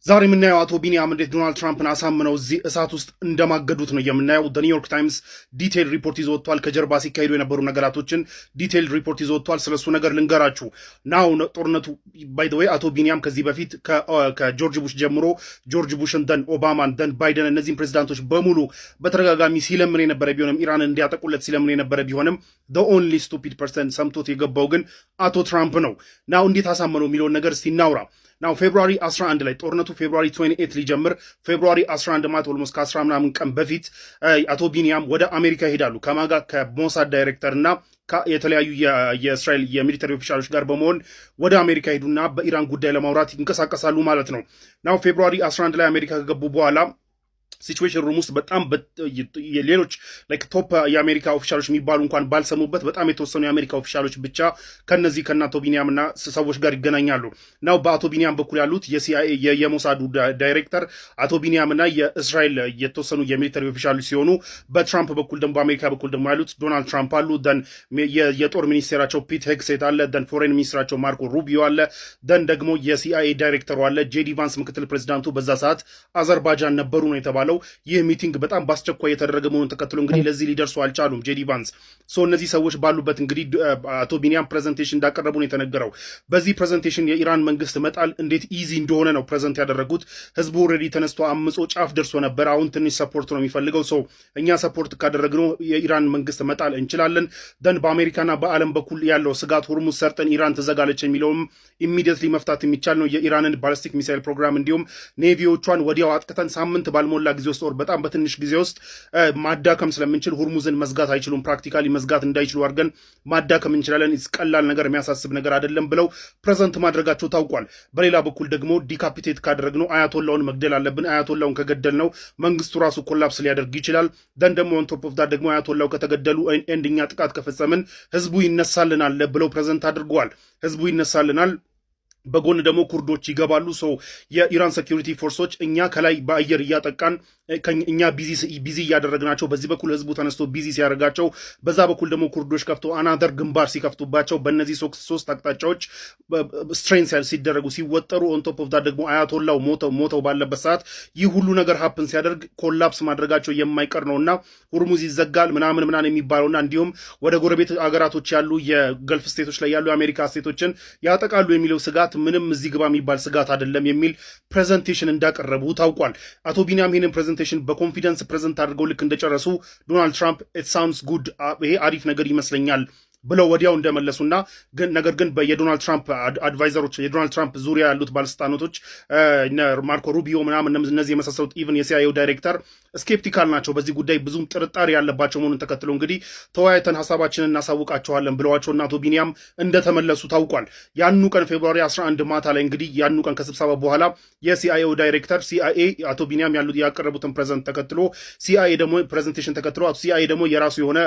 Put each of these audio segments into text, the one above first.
ዛሬ የምናየው አቶ ቢኒያም እንዴት ዶናልድ ትራምፕን አሳምነው እዚህ እሳት ውስጥ እንደማገዱት ነው የምናየው። ኒውዮርክ ታይምስ ዲቴይል ሪፖርት ይዞ ወጥቷል። ከጀርባ ሲካሄዱ የነበሩ ነገራቶችን ዲቴይል ሪፖርት ይዞ ወጥቷል። ስለሱ ነገር ልንገራችሁ። ናው ጦርነቱ ባይ ዘ ዌይ አቶ ቢኒያም ከዚህ በፊት ከጆርጅ ቡሽ ጀምሮ ጆርጅ ቡሽን ደን ኦባማን ደን ባይደን እነዚህም ፕሬዚዳንቶች በሙሉ በተደጋጋሚ ሲለምን የነበረ ቢሆንም ኢራንን እንዲያጠቁለት ሲለምን የነበረ ቢሆንም the only stupid person ሰምቶት የገባው ግን አቶ ትራምፕ ነው። ናው እንዴት አሳመነው የሚለውን ነገር ሲናውራ ናው ፌብሩዋሪ 11 ላይ ጦርነቱ ፌብሩዋሪ 28 ሊጀምር ፌብሩዋሪ 11 ማለት ኦልሞስት ከ10 ምናምን ቀን በፊት አቶ ቢኒያም ወደ አሜሪካ ይሄዳሉ። ከማጋ ከሞሳድ ዳይሬክተር እና የተለያዩ የእስራኤል የሚሊተሪ ኦፊሻሎች ጋር በመሆን ወደ አሜሪካ ሄዱና በኢራን ጉዳይ ለማውራት ይንቀሳቀሳሉ ማለት ነው። ናው ፌብሩዋሪ 11 ላይ አሜሪካ ከገቡ በኋላ ሲቹዌሽን ሩም ውስጥ በጣም ሌሎች ላይክ ቶፕ የአሜሪካ ኦፊሻሎች የሚባሉ እንኳን ባልሰሙበት በጣም የተወሰኑ የአሜሪካ ኦፊሻሎች ብቻ ከነዚህ ከአቶ ቢኒያም እና ሰዎች ጋር ይገናኛሉ። ናው በአቶ ቢኒያም በኩል ያሉት የሲአይኤ የሞሳዱ ዳይሬክተር አቶ ቢኒያም እና የእስራኤል የተወሰኑ የሚሊተሪ ኦፊሻሎች ሲሆኑ በትራምፕ በኩል ደግሞ በአሜሪካ በኩል ደግሞ ያሉት ዶናልድ ትራምፕ አሉ። ደን የጦር ሚኒስቴራቸው ፒት ሄግሴት አለ። ደን ፎሬን ሚኒስትራቸው ማርኮ ሩቢዮ አለ። ደን ደግሞ የሲአይኤ ዳይሬክተሩ አለ። ጄዲ ቫንስ ምክትል ፕሬዚዳንቱ በዛ ሰዓት አዘርባጃን ነበሩ ነው የተባለው። ይህ ሚቲንግ በጣም በአስቸኳይ የተደረገ መሆኑን ተከትሎ እንግዲህ ለዚህ ሊደርሱ አልቻሉም ጄዲ ቫንስ። እነዚህ ሰዎች ባሉበት እንግዲህ አቶ ቢኒያም ፕሬዘንቴሽን እንዳቀረቡ ነው የተነገረው። በዚህ ፕሬዘንቴሽን የኢራን መንግስት መጣል እንዴት ኢዚ እንደሆነ ነው ፕሬዘንት ያደረጉት። ህዝቡ ኦልሬዲ ተነስቶ አምጾ ጫፍ ደርሶ ነበር። አሁን ትንሽ ሰፖርት ነው የሚፈልገው። እኛ ሰፖርት ካደረግነው የኢራን መንግስት መጣል እንችላለን። ደን በአሜሪካና በዓለም በኩል ያለው ስጋት ሁርሙዝ ሰርጠን ኢራን ትዘጋለች የሚለውም ኢሚዲየትሊ መፍታት የሚቻል ነው። የኢራንን ባሊስቲክ ሚሳይል ፕሮግራም እንዲሁም ኔቪዎቿን ወዲያው አጥቅተን ሳምንት ባልሞላ ጊዜ ውስጥ በጣም በትንሽ ጊዜ ውስጥ ማዳከም ስለምንችል ሁርሙዝን መዝጋት አይችሉም። ፕራክቲካሊ መዝጋት እንዳይችሉ አድርገን ማዳከም እንችላለን። ቀላል ነገር የሚያሳስብ ነገር አይደለም ብለው ፕሬዘንት ማድረጋቸው ታውቋል። በሌላ በኩል ደግሞ ዲካፒቴት ካደረግነው አያቶላውን መግደል አለብን። አያቶላውን ከገደልነው መንግስቱ ራሱ ኮላፕስ ሊያደርግ ይችላል። ደን ደግሞ ኦን ቶፕ ኦፍ ዳት ደግሞ አያቶላው ከተገደሉ ኤንድኛ ጥቃት ከፈጸምን ህዝቡ ይነሳልናል ብለው ፕሬዘንት አድርገዋል። ህዝቡ ይነሳልናል። በጎን ደግሞ ኩርዶች ይገባሉ። የኢራን ሴኩሪቲ ፎርሶች እኛ ከላይ በአየር እያጠቃን እኛ ቢዚ እያደረግናቸው፣ በዚህ በኩል ህዝቡ ተነስቶ ቢዚ ሲያደርጋቸው፣ በዛ በኩል ደግሞ ኩርዶች ከፍተው አናደር ግንባር ሲከፍቱባቸው፣ በእነዚህ ሶስት አቅጣጫዎች ስትሬንስ ሲደረጉ ሲወጠሩ፣ ኦን ቶፕ ኦፍ ዳት ደግሞ አያቶላው ሞተው ባለበት ሰዓት ይህ ሁሉ ነገር ሀፕን ሲያደርግ ኮላፕስ ማድረጋቸው የማይቀር ነውና ሁርሙዝ ይዘጋል ምናምን የሚባለውና እንዲሁም ወደ ጎረቤት አገራቶች ያሉ የገልፍ ስቴቶች ላይ ያሉ የአሜሪካ ስቴቶችን ያጠቃሉ የሚለው ስጋት ምንም እዚህ ግባ የሚባል ስጋት አይደለም የሚል ፕሬዘንቴሽን እንዳቀረቡ ታውቋል። አቶ ቢኒያም ይህንን ፕሬዘንቴሽን በኮንፊደንስ ፕሬዘንት አድርገው ልክ እንደጨረሱ ዶናልድ ትራምፕ ኢት ሳውንድስ ጉድ፣ ይሄ አሪፍ ነገር ይመስለኛል ብለው ወዲያው እንደመለሱና ነገር ግን የዶናልድ ትራምፕ አድቫይዘሮች የዶናልድ ትራምፕ ዙሪያ ያሉት ባለስልጣኖች ማርኮ ሩቢዮ ምናምን እነዚህ የመሳሰሉት ኢቨን የሲአይኤው ዳይሬክተር ስኬፕቲካል ናቸው። በዚህ ጉዳይ ብዙም ጥርጣሬ ያለባቸው መሆኑን ተከትሎ እንግዲህ ተወያይተን ሀሳባችንን እናሳውቃቸዋለን ብለዋቸውና አቶ ቢኒያም እንደተመለሱ ታውቋል። ያኑ ቀን ፌብሩዋሪ 11 ማታ ላይ እንግዲህ ያኑ ቀን ከስብሰባ በኋላ የሲአይኤው ዳይሬክተር ሲአይኤ አቶ ቢኒያም ያቀረቡትን ፕሬዘንት ተከትሎ ሲአይኤ ደግሞ ፕሬዘንቴሽን ተከትሎ ሲአይኤ ደግሞ የራሱ የሆነ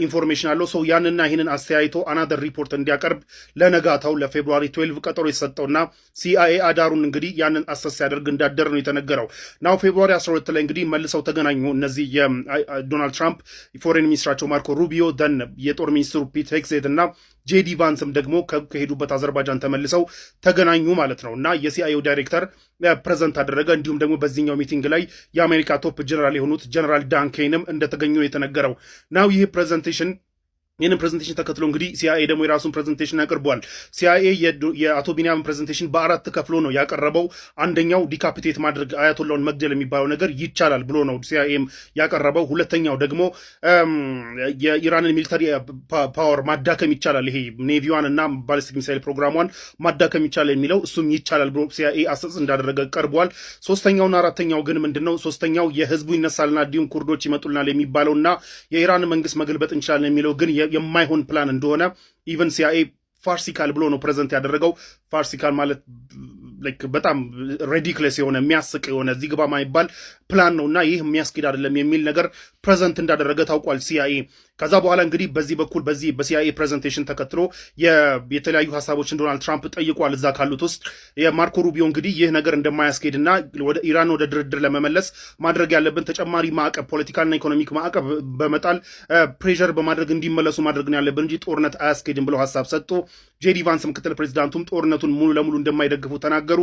ኢንፎርሜሽን አለው። ያንና ይህንን አስተያይቶ አናደር ሪፖርት እንዲያቀርብ ለነጋታው ለፌብሩዋሪ 12 ቀጠሮ የተሰጠውና ሲአይኤ አዳሩን እንግዲህ ያንን አሰስ ሲያደርግ እንዳደር ነው የተነገረው። ናው ፌብሩዋሪ 12 ላይ እንግዲህ መልሰው ተገናኙ። እነዚህ የዶናልድ ትራምፕ ፎሬን ሚኒስትራቸው ማርኮ ሩቢዮ ደን የጦር ሚኒስትሩ ፒት ሄግሴት እና ጄዲ ቫንስም ደግሞ ከሄዱበት አዘርባጃን ተመልሰው ተገናኙ ማለት ነው። እና የሲአይኤው ዳይሬክተር ፕሬዘንት አደረገ። እንዲሁም ደግሞ በዚህኛው ሚቲንግ ላይ የአሜሪካ ቶፕ ጀነራል የሆኑት ጀነራል ዳን ኬንም እንደተገኙ የተነገረው። ናው ይህ ይህንን ፕሬዘንቴሽን ተከትሎ እንግዲህ ሲአይኤ ደግሞ የራሱን ፕሬዘንቴሽን ያቀርበዋል። ሲአይኤ የአቶ ቢኒያም ፕሬዘንቴሽን በ4 ከፍሎ ነው ያቀረበው። አንደኛው ዲካፒቴት ማድረግ አያቶላውን መግደል የሚባለው ነገር ይቻላል ብሎ ነው ሲአይኤም ያቀረበው። ሁለተኛው ደግሞ የኢራንን ሚሊተሪ ፓወር ማዳከም ይቻላል፣ ይሄ ኔቪዋን እና ባሊስቲክ ሚሳይል ፕሮግራሟን ማዳከም ይቻላል የሚለው እሱም ይቻላል ብሎ ሲአይኤ አሰስ እንዳደረገ ቀርቧል። ሶስተኛውና አራተኛው ግን ምንድነው? ሶስተኛው የህዝቡ ይነሳልና እንዲሁም ኩርዶች ይመጡልናል የሚባለውና የኢራን መንግስት መገልበጥ እንችላለን የሚለው ግን የማይሆን ፕላን እንደሆነ ኢቨን ሲአይኤ ፋርሲካል ብሎ ነው ፕሬዘንት ያደረገው። ፋርሲካል ማለት በጣም ሬዲክለስ የሆነ የሚያስቅ የሆነ እዚህ ግባ ማይባል ፕላን ነውና ይህ የሚያስኬድ አይደለም የሚል ነገር ፕሬዘንት እንዳደረገ ታውቋል ሲአይኤ። ከዛ በኋላ እንግዲህ በዚህ በኩል በዚህ በሲአይኤ ፕሬዘንቴሽን ተከትሎ የተለያዩ ሀሳቦችን ዶናልድ ትራምፕ ጠይቋል። እዛ ካሉት ውስጥ የማርኮ ሩቢዮ እንግዲህ ይህ ነገር እንደማያስኬድና ወደ ኢራን ወደ ድርድር ለመመለስ ማድረግ ያለብን ተጨማሪ ማዕቀብ ፖለቲካልና ኢኮኖሚክ ማዕቀብ በመጣል ፕሬሸር በማድረግ እንዲመለሱ ማድረግ ነው ያለብን እንጂ ጦርነት አያስኬድም ብለው ሀሳብ ሰጡ። ጄዲ ቫንስ ምክትል ፕሬዚዳንቱም ጦርነቱን ሙሉ ለሙሉ እንደማይደግፉ ተናገሩ።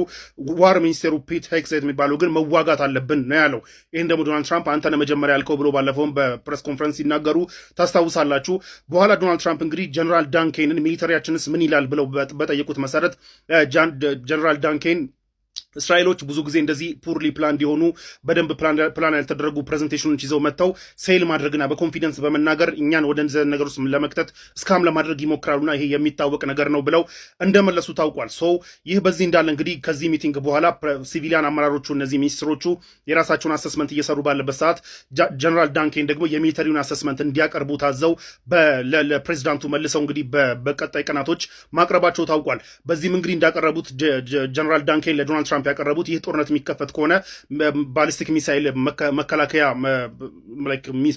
ዋር ሚኒስቴሩ ፒት ሄግሴት የሚባለው ግን መዋጋት አለብን ነው ያለው። ይህን ደግሞ ዶናልድ ትራምፕ አንተ ነህ መጀመሪያ ያልከው ብሎ ባለፈውም በፕሬስ ኮንፈረንስ ሲናገሩ ታስታውሳላችሁ። በኋላ ዶናልድ ትራምፕ እንግዲህ ጀነራል ዳንኬንን ሚሊተሪያችንስ ምን ይላል ብለው በጠየቁት መሰረት ጀነራል ዳንኬን እስራኤሎች ብዙ ጊዜ እንደዚህ ፑርሊ ፕላን እንዲሆኑ በደንብ ፕላን ያልተደረጉ ፕሬዘንቴሽኖች ይዘው መጥተው ሴል ማድረግና በኮንፊደንስ በመናገር እኛን ወደ እንደዚህ ነገር ውስጥ ለመክተት እስካም ለማድረግ ይሞክራሉና ይሄ የሚታወቅ ነገር ነው ብለው እንደመለሱ ታውቋል። ይህ በዚህ እንዳለ እንግዲህ ከዚህ ሚቲንግ በኋላ ሲቪሊያን አመራሮቹ እነዚህ ሚኒስትሮቹ የራሳቸውን አሰስመንት እየሰሩ ባለበት ሰዓት ጀነራል ዳንኬን ደግሞ የሚሊተሪውን አሰስመንት እንዲያቀርቡ ታዘው ለፕሬዚዳንቱ መልሰው እንግዲህ በቀጣይ ቀናቶች ማቅረባቸው ታውቋል። በዚህም እንግዲህ እንዳቀረቡት ጀነራል ዳንኬን ለዶናልድ ትራምፕ ያቀረቡት ይህ ጦርነት የሚከፈት ከሆነ ባሊስቲክ ሚሳይል መከላከያ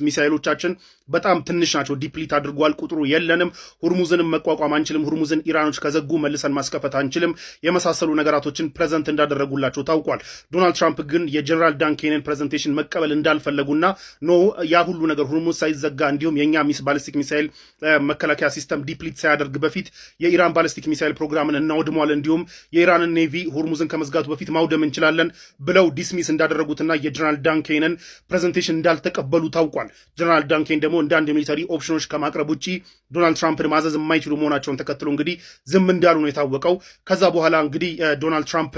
ሚሳይሎቻችን በጣም ትንሽ ናቸው፣ ዲፕሊት አድርጓል፣ ቁጥሩ የለንም፣ ሁርሙዝንም መቋቋም አንችልም፣ ሁርሙዝን ኢራኖች ከዘጉ መልሰን ማስከፈት አንችልም፣ የመሳሰሉ ነገራቶችን ፕሬዘንት እንዳደረጉላቸው ታውቋል። ዶናልድ ትራምፕ ግን የጀነራል ዳንኬንን ፕሬዘንቴሽን መቀበል እንዳልፈለጉና ኖ ያ ሁሉ ነገር ሁርሙዝ ሳይዘጋ እንዲሁም የኛ ባሊስቲክ ሚሳይል መከላከያ ሲስተም ዲፕሊት ሳያደርግ በፊት የኢራን ባሊስቲክ ሚሳይል ፕሮግራምን እናወድሟል፣ እንዲሁም የኢራንን ኔቪ ሁርሙዝን ከመዝጋቱ በፊት ማውደም እንችላለን ብለው ዲስሚስ እንዳደረጉትና የጀነራል ዳንኬንን ፕሬዘንቴሽን እንዳልተቀበሉ ታውቋል። ጀነራል ዳንኬን ደግሞ እንደ አንድ ሚሊተሪ ኦፕሽኖች ከማቅረብ ውጭ ዶናልድ ትራምፕን ማዘዝ የማይችሉ መሆናቸውን ተከትሎ እንግዲህ ዝም እንዳሉ ነው የታወቀው። ከዛ በኋላ እንግዲህ ዶናልድ ትራምፕ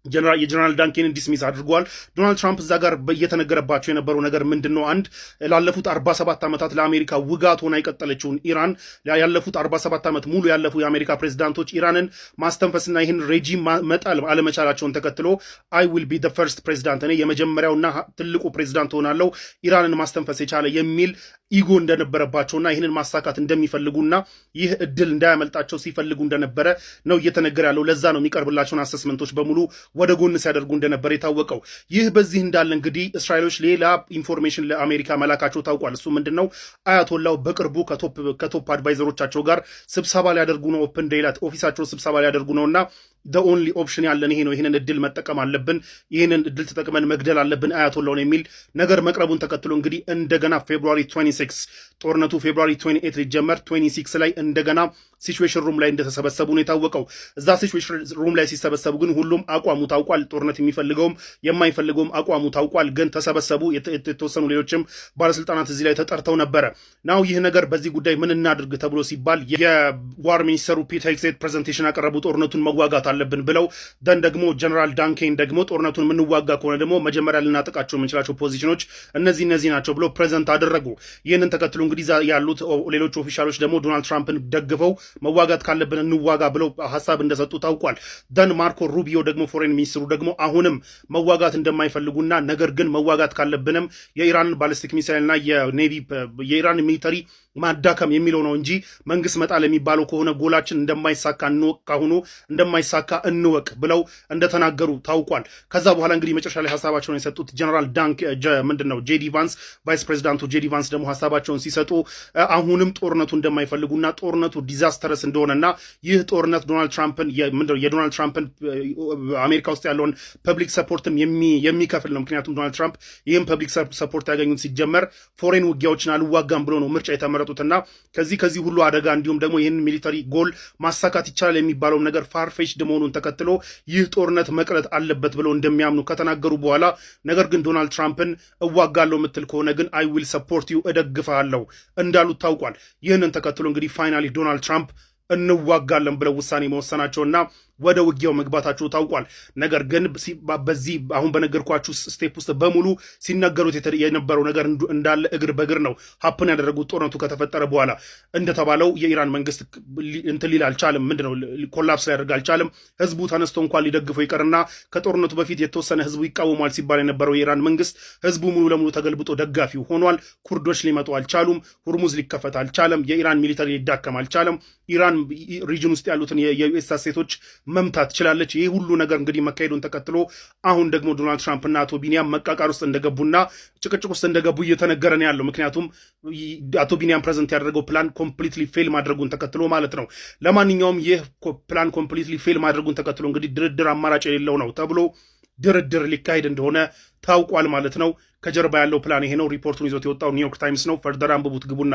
የጀነራል ዳንኬንን ዲስሚስ አድርጓል። ዶናልድ ትራምፕ እዛ ጋር እየተነገረባቸው የነበረው ነገር ምንድን ነው? አንድ ላለፉት 47 ዓመታት ለአሜሪካ ውጋት ሆና የቀጠለችውን ኢራን ያለፉት 47 ዓመት ሙሉ ያለፉ የአሜሪካ ፕሬዚዳንቶች ኢራንን ማስተንፈስና ይህን ሬጂም መጣል አለመቻላቸውን ተከትሎ አይ ዊል ቢ ዘ ፈርስት ፕሬዚዳንት፣ እኔ የመጀመሪያውና ትልቁ ፕሬዚዳንት ሆናለሁ ኢራንን ማስተንፈስ የቻለ የሚል ኢጎ እንደነበረባቸውና ይህንን ማሳካት እንደሚፈልጉና ይህ እድል እንዳያመልጣቸው ሲፈልጉ እንደነበረ ነው እየተነገረ ያለው። ለዛ ነው የሚቀርብላቸውን አሰስመንቶች በሙሉ ወደ ጎን ሲያደርጉ እንደነበር የታወቀው። ይህ በዚህ እንዳለ እንግዲህ እስራኤሎች ሌላ ኢንፎርሜሽን ለአሜሪካ መላካቸው ታውቋል። እሱ ምንድነው? አያቶላው በቅርቡ ከቶፕ አድቫይዘሮቻቸው ጋር ስብሰባ ሊያደርጉ ነው። ኦፕን ዴይላት ኦፊሳቸው ስብሰባ ሊያደርጉ ነውና ኦንሊ ኦፕሽን ያለን ይሄ ነው፣ ይህንን እድል መጠቀም አለብን፣ ይህንን እድል ተጠቅመን መግደል አለብን አያቶላውን የሚል ነገር መቅረቡን ተከትሎ እንግዲህ እንደገና ፌብሩዋሪ 26 ጦርነቱ ፌብሩዋሪ 28 ሊጀመር 26 ላይ እንደገና ሲቹዌሽን ሩም ላይ እንደተሰበሰቡ ነው የታወቀው። እዛ ሲቹዌሽን ሩም ላይ ሲሰበሰቡ ግን ሁሉም አቋሙ ታውቋል። ጦርነት የሚፈልገውም የማይፈልገውም አቋሙ ታውቋል። ግን ተሰበሰቡ። የተወሰኑ ሌሎችም ባለስልጣናት እዚህ ላይ ተጠርተው ነበረ። ናው ይህ ነገር በዚህ ጉዳይ ምን እናድርግ ተብሎ ሲባል የዋር ሚኒስተሩ ፒት ሄግሴት ፕሬዘንቴሽን ያቀረቡ ጦርነቱን መዋጋት አለብን ብለው ደን ደግሞ ጀነራል ዳንኬን ደግሞ ጦርነቱን የምንዋጋ ከሆነ ደግሞ መጀመሪያ ልናጠቃቸው የምንችላቸው ፖዚሽኖች እነዚህ ናቸው ብለው ፕሬዘንት አደረጉ። ይህንን ተከትሎ እንግዲህ ያሉት ሌሎች ኦፊሻሎች ደግሞ ዶናልድ ትራምፕን ደግፈው መዋጋት ካለብን እንዋጋ ብለው ሀሳብ እንደሰጡ ታውቋል። ደን ማርኮ ሩቢዮ ደግሞ ፎሬን ሚኒስትሩ ደግሞ አሁንም መዋጋት እንደማይፈልጉና ነገር ግን መዋጋት ካለብንም የኢራን ባሊስቲክ ሚሳይልና የኢራን ሚሊተሪ ማዳከም የሚለው ነው እንጂ መንግስት መጣል የሚባለው ከሆነ ጎላችን እንደማይሳካ እንወቅ፣ ካሁኑ እንደማይሳካ እንወቅ ብለው እንደተናገሩ ታውቋል። ከዛ በኋላ እንግዲህ መጨረሻ ላይ ሀሳባቸውን የሰጡት ጀነራል ጄዲ ቫንስ ቫይስ ፕሬዚዳንቱ ጄዲ ቫንስ ደግሞ ሀሳባቸውን ሲሰጡ አሁንም ጦርነቱ እንደማይፈልጉና ጦርነቱ ዲዛስተረስ እንደሆነና ይህ ጦርነት የዶናልድ ትራምፕን አሜሪካ ውስጥ ያለውን ፐብሊክ ሰፖርትም የሚከፍል ነው። ምክንያቱም ዶናልድ ትራምፕ ይህም ፐብሊክ ሰፖርት ያገኙት ሲጀመር ፎሬን ውጊያዎችን አልዋጋም ብሎ ነው ምርጫ የተመረጡትና ከዚህ ሁሉ አደጋ እንዲሁም ደግሞ ይህን ሚሊተሪ ጎል ማሳካት ይቻላል የሚባለውን ነገር ፋርፌችድ መሆኑን ተከትሎ ይህ ጦርነት መቅረት አለበት ብለው እንደሚያምኑ ከተናገሩ በኋላ ነገር ግን ዶናልድ ትራምፕን እዋጋለሁ የምትል ከሆነ ግን አይ ዊል ሰፖርት ዩ እደግፋለሁ እንዳሉት ታውቋል። ይህንን ተከትሎ እንግዲህ ፋይናሊ ዶናልድ ትራምፕ እንዋጋለን ብለው ውሳኔ መወሰናቸውና ወደ ውጊያው መግባታቸው ታውቋል። ነገር ግን በዚህ አሁን በነገርኳችሁ ስቴፕ ውስጥ በሙሉ ሲነገሩት የነበረው ነገር እንዳለ እግር በእግር ነው ሀፕን ያደረጉት። ጦርነቱ ከተፈጠረ በኋላ እንደተባለው የኢራን መንግስት እንትን ሊል አልቻለም። ምንድነው ኮላፕስ ሊያደርግ አልቻለም። ህዝቡ ተነስቶ እንኳን ሊደግፈው ይቀርና ከጦርነቱ በፊት የተወሰነ ህዝቡ ይቃወሟል ሲባል የነበረው የኢራን መንግስት ህዝቡ ሙሉ ለሙሉ ተገልብጦ ደጋፊው ሆኗል። ኩርዶች ሊመጡ አልቻሉም። ሁርሙዝ ሊከፈት አልቻለም። የኢራን ሚሊተሪ ሊዳከም አልቻለም። ኢራን ሪጅን ውስጥ ያሉትን የዩኤስ ሴቶች መምታት ትችላለች። ይህ ሁሉ ነገር እንግዲህ መካሄዱን ተከትሎ አሁን ደግሞ ዶናልድ ትራምፕ እና አቶ ቢኒያም መቃቃር ውስጥ እንደገቡና ጭቅጭቅ ውስጥ እንደገቡ እየተነገረ ነው ያለው። ምክንያቱም አቶ ቢኒያም ፕሬዘንት ያደረገው ፕላን ኮምፕሊትሊ ፌል ማድረጉን ተከትሎ ማለት ነው። ለማንኛውም ይህ ፕላን ኮምፕሊትሊ ፌል ማድረጉን ተከትሎ እንግዲህ ድርድር አማራጭ የሌለው ነው ተብሎ ድርድር ሊካሄድ እንደሆነ ታውቋል ማለት ነው። ከጀርባ ያለው ፕላን ይሄ ነው። ሪፖርቱን ይዞት የወጣው ኒውዮርክ ታይምስ ነው። ፈርደር አንብቡት ግቡና